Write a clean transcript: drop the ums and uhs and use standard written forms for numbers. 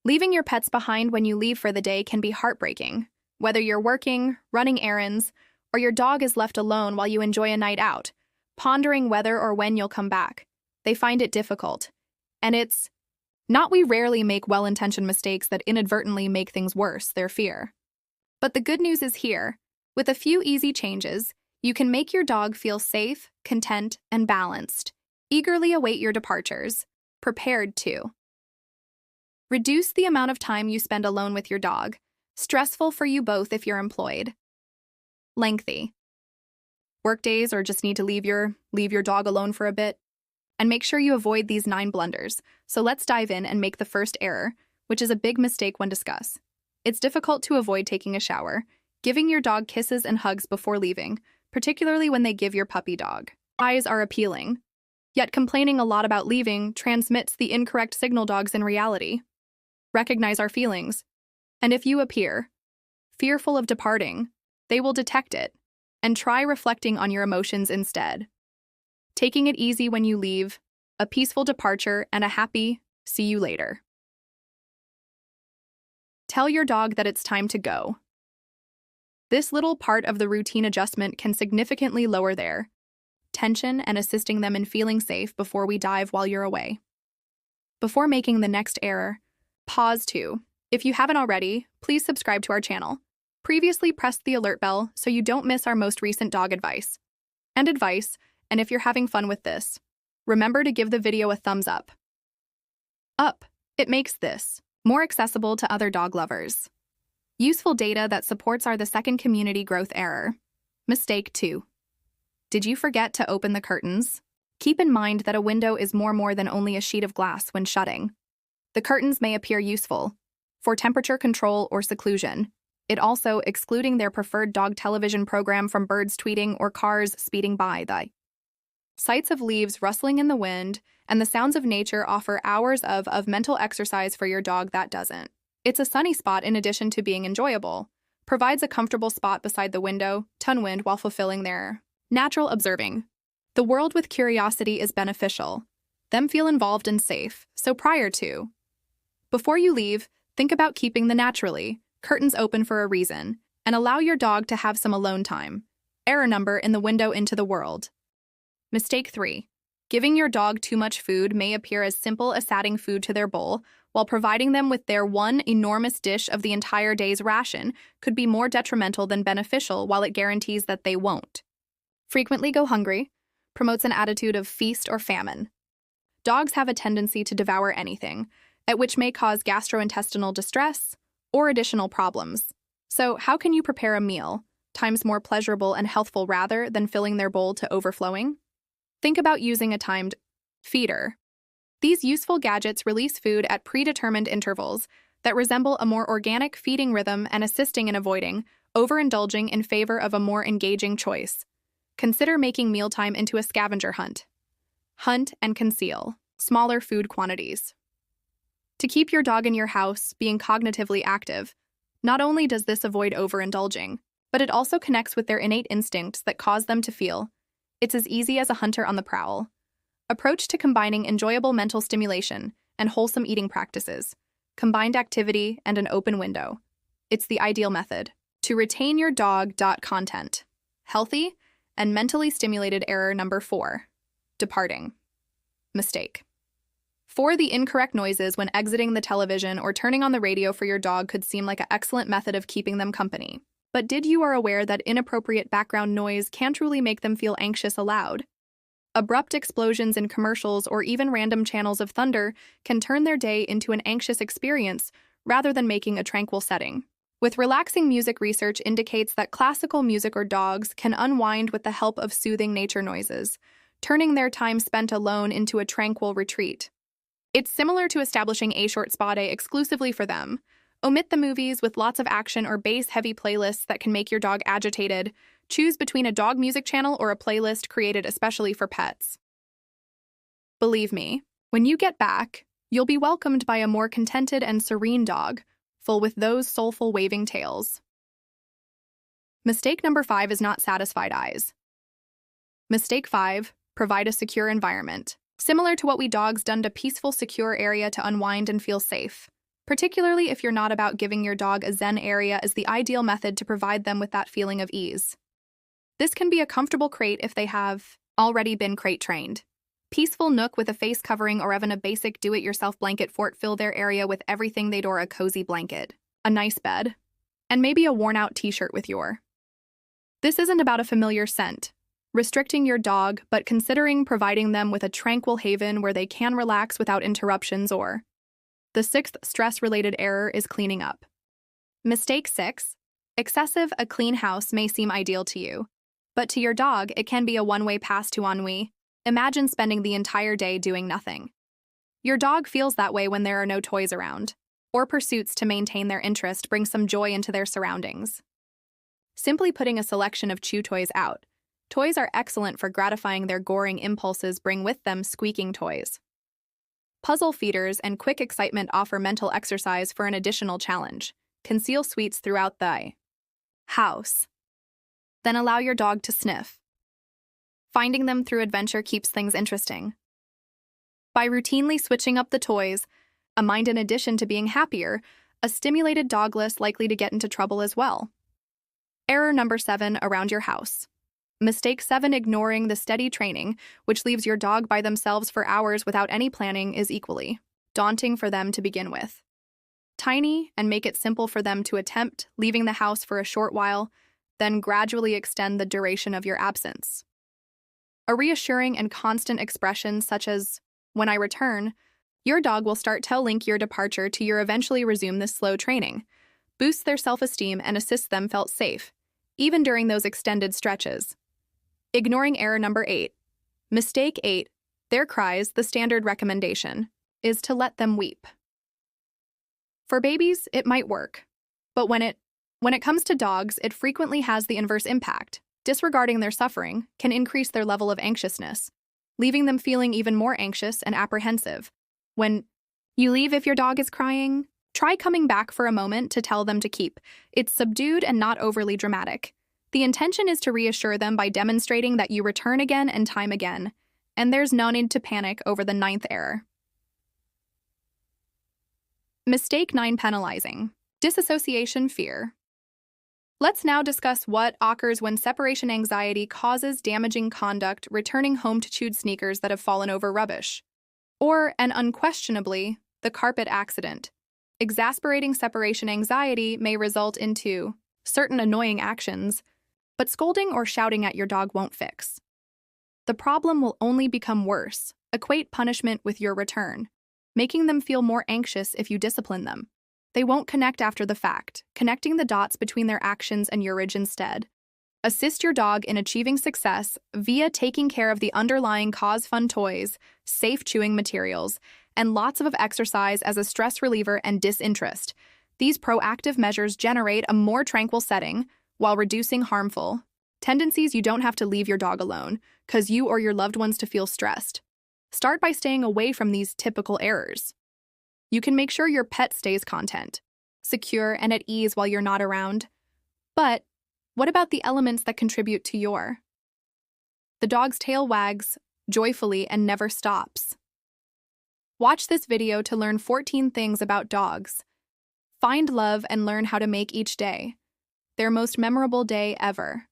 Leaving your pets behind when you leave for the day can be heartbreaking, whether you're working, running errands, or your dog is left alone while you enjoy a night out, pondering whether or when you'll come back. They find it difficult. And it's not we rarely make well-intentioned mistakes that inadvertently make things worse, their fear. But the good news is here. With a few easy changes, you can make your dog feel safe, content, and balanced. Eagerly await your departures, prepared to. Reduce the amount of time you spend alone with your dog. Stressful for you both if you're employed. Lengthy. Workdays or just need to leave your dog alone for a bit. And make sure you avoid these 9 blunders. So let's dive in and make the first error, which is a big mistake when discussed. It's difficult to avoid taking a shower, giving your dog kisses and hugs before leaving, particularly when they give your puppy dog. Eyes are appealing. Yet complaining a lot about leaving transmits the incorrect signal dogs in reality. Recognize our feelings. And if you appear fearful of departing, they will detect it and try reflecting on your emotions instead. Taking it easy when you leave, a peaceful departure, and a happy see you later. Tell your dog that it's time to go. This little part of the routine adjustment can significantly lower their tension and assisting them in feeling safe before we dive while you're away. Before making the next error, pause too. If you haven't already, please subscribe to our channel. Previously press the alert bell so you don't miss our most recent dog advice. And if you're having fun with this, remember to give the video a thumbs up. It makes this more accessible to other dog lovers. Useful data that supports the second community growth error. Mistake 2. Did you forget to open the curtains? Keep in mind that a window is more than only a sheet of glass when shutting. The curtains may appear useful for temperature control or seclusion. It also excluding their preferred dog television program from birds tweeting or cars speeding by. The sights of leaves rustling in the wind and the sounds of nature offer hours of mental exercise for your dog that doesn't. It's a sunny spot in addition to being enjoyable. Provides a comfortable spot beside the window, wind while fulfilling their natural observing. The world with curiosity is beneficial. Them feel involved and safe, so before you leave, think about keeping the naturally curtains open for a reason, and allow your dog to have some alone time. Error number in the window into the world. Mistake 3. Giving your dog too much food may appear as simple as adding food to their bowl, while providing them with their one enormous dish of the entire day's ration could be more detrimental than beneficial while it guarantees that they won't. Frequently go hungry promotes an attitude of feast or famine. Dogs have a tendency to devour anything, at which may cause gastrointestinal distress or additional problems. So how can you prepare a meal, times more pleasurable and healthful rather than filling their bowl to overflowing? Think about using a timed feeder. These useful gadgets release food at predetermined intervals that resemble a more organic feeding rhythm and assisting in avoiding overindulging in favor of a more engaging choice. Consider making mealtime into a scavenger hunt. Hunt and conceal smaller food quantities. To keep your dog in your house being cognitively active, not only does this avoid overindulging, but it also connects with their innate instincts that cause them to feel it's as easy as a hunter on the prowl. Approach to combining enjoyable mental stimulation and wholesome eating practices, combined activity, and an open window. It's the ideal method to retain your dog. Content. Healthy and mentally stimulated error number 4. Departing. Mistake. 4. The incorrect noises when exiting the television or turning on the radio for your dog could seem like an excellent method of keeping them company. But did you are aware that inappropriate background noise can truly make them feel anxious aloud? Abrupt explosions in commercials or even random channels of thunder can turn their day into an anxious experience rather than making a tranquil setting. With relaxing music, research indicates that classical music or dogs can unwind with the help of soothing nature noises, turning their time spent alone into a tranquil retreat. It's similar to establishing a short spa day exclusively for them. Omit the movies with lots of action or bass-heavy playlists that can make your dog agitated. Choose between a dog music channel or a playlist created especially for pets. Believe me, when you get back, you'll be welcomed by a more contented and serene dog, full with those soulful waving tails. Mistake number 5 is not satisfied eyes. Mistake 5, provide a secure environment. Similar to what we dogs done to peaceful, secure area to unwind and feel safe. particularly if you're not about giving your dog a zen area is the ideal method to provide them with that feeling of ease. This can be a comfortable crate if they have already been crate trained. Peaceful nook with a face covering or even a basic do-it-yourself blanket fort fill their area with everything they'd or a cozy blanket, a nice bed, and maybe a worn-out t-shirt with your. This isn't about a familiar scent, restricting your dog, but considering providing them with a tranquil haven where they can relax without interruptions or. The sixth stress-related error is cleaning up. Mistake 6. Excessive, a clean house may seem ideal to you, but to your dog, it can be a one-way pass to ennui. Imagine spending the entire day doing nothing. Your dog feels that way when there are no toys around, or pursuits to maintain their interest bring some joy into their surroundings. Simply putting a selection of chew toys out. Toys are excellent for gratifying their goring impulses, bring with them squeaking toys. Puzzle feeders and quick excitement offer mental exercise for an additional challenge. Conceal sweets throughout the house. Then allow your dog to sniff. Finding them through adventure keeps things interesting. By routinely switching up the toys, a mind in addition to being happier, a stimulated dog less likely to get into trouble as well. Error number 7, around your house. Mistake 7, ignoring the steady training, which leaves your dog by themselves for hours without any planning, is equally daunting for them to begin with. Tiny and make it simple for them to attempt leaving the house for a short while, then gradually extend the duration of your absence. A reassuring and constant expression such as, "When I return," your dog will start to link your departure to your eventually resume this slow training, boosts their self-esteem and assists them felt safe, even during those extended stretches. Ignoring error number 8. Mistake 8. Their cries, the standard recommendation, is to let them weep. For babies, it might work, but when it comes to dogs, it frequently has the inverse impact. Disregarding their suffering can increase their level of anxiousness, leaving them feeling even more anxious and apprehensive. When you leave if your dog is crying, try coming back for a moment to tell them to keep. It's subdued and not overly dramatic. The intention is to reassure them by demonstrating that you return again and time again, and there's no need to panic over the 9th error. Mistake 9, penalizing. Disassociation fear. Let's now discuss what occurs when separation anxiety causes damaging conduct, returning home to chewed sneakers that have fallen over rubbish, or, and unquestionably, the carpet accident. Exasperating separation anxiety may result into certain annoying actions, but scolding or shouting at your dog won't fix. The problem will only become worse. Equate punishment with your return, making them feel more anxious if you discipline them. They won't connect after the fact, connecting the dots between their actions and urge instead. Assist your dog in achieving success via taking care of the underlying cause: fun toys, safe chewing materials, and lots of exercise as a stress reliever and disinterest. These proactive measures generate a more tranquil setting while reducing harmful tendencies. You don't have to leave your dog alone because you or your loved ones to feel stressed. Start by staying away from these typical errors. You can make sure your pet stays content, secure, and at ease while you're not around. But what about the elements that contribute to your? The dog's tail wags joyfully and never stops. Watch this video to learn 14 things about dogs. Find love and learn how to make each day their most memorable day ever.